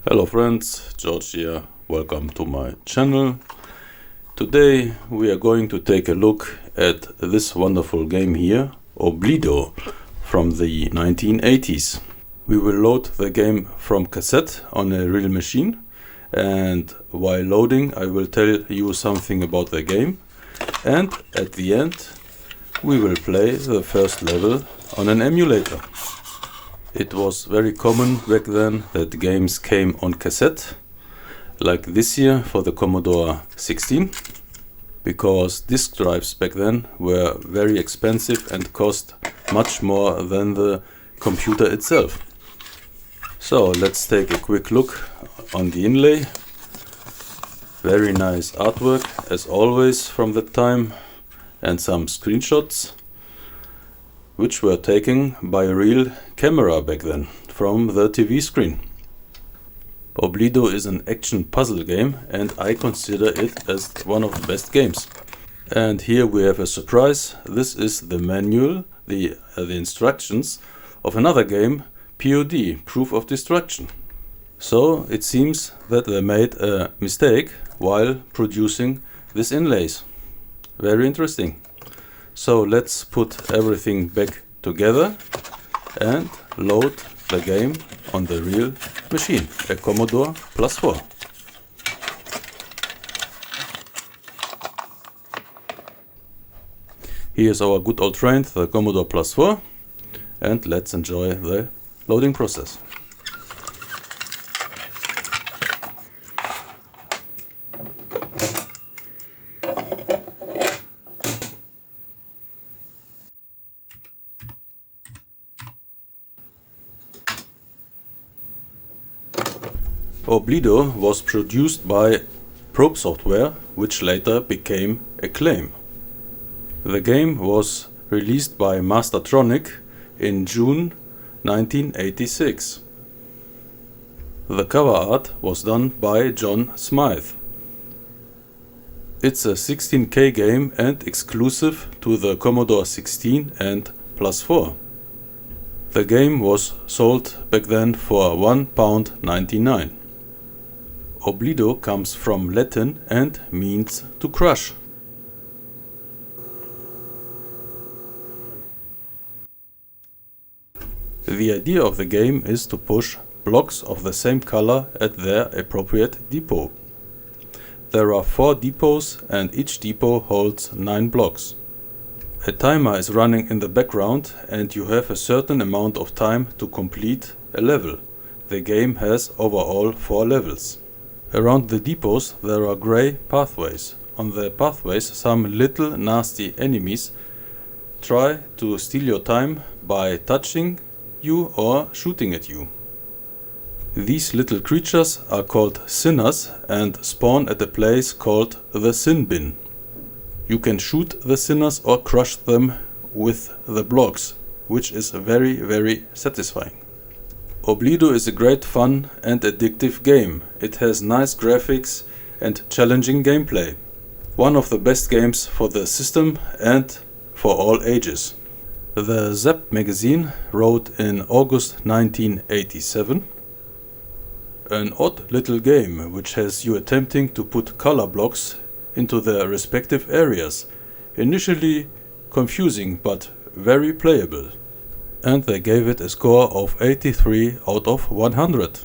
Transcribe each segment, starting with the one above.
Hello friends, George here. Welcome to my channel. Today we are going to take a look at this wonderful game here, Oblido, from the 1980s. We will load the game from cassette on a real machine, and while loading I will tell you something about the game, and at the end we will play the first level on an emulator. It was very common back then that games came on cassette, like this here for the Commodore 16, because disk drives back then were very expensive and cost much more than the computer itself. So let's take a quick look on the inlay. Very nice artwork as always from that time, and some screenshots which were taken by a real camera back then from the TV screen. Oblido is an action puzzle game, and I consider it as one of the best games. And here we have a surprise. This is the manual, the instructions of another game, POD, Proof of Destruction. So it seems that they made a mistake while producing these inlays. Very interesting. So let's put everything back together and load the game on the real machine, a Commodore +4. Here's our good old friend, the Commodore +4, and let's enjoy the loading process. Oblido was produced by Probe Software, which later became Acclaim. The game was released by Mastertronic in June 1986. The cover art was done by John Smythe. It's a 16K game and exclusive to the Commodore 16 and +4. The game was sold back then for £1.99. Oblido comes from Latin and means to crush. The idea of the game is to push blocks of the same color at their appropriate depot. There are 4 depots and each depot holds 9 blocks. A timer is running in the background and you have a certain amount of time to complete a level. The game has overall 4 levels. Around the depots there are grey pathways. On the pathways some little nasty enemies try to steal your time by touching you or shooting at you. These little creatures are called sinners and spawn at a place called the sin bin. You can shoot the sinners or crush them with the blocks, which is very satisfying. Oblido is a great fun and addictive game. It has nice graphics and challenging gameplay. One of the best games for the system and for all ages. The Zap magazine wrote in August 1987, "An odd little game which has you attempting to put color blocks into their respective areas. Initially confusing but very playable." And they gave it a score of 83 out of 100.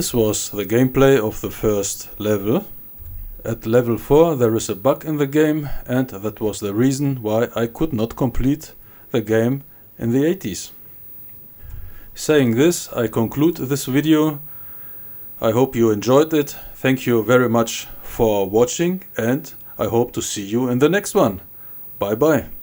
This was the gameplay of the first level. At level 4 there is a bug in the game, and that was the reason why I could not complete the game in the 80s. Saying this, I conclude this video. I hope you enjoyed it. Thank you very much for watching, and I hope to see you in the next one. Bye bye.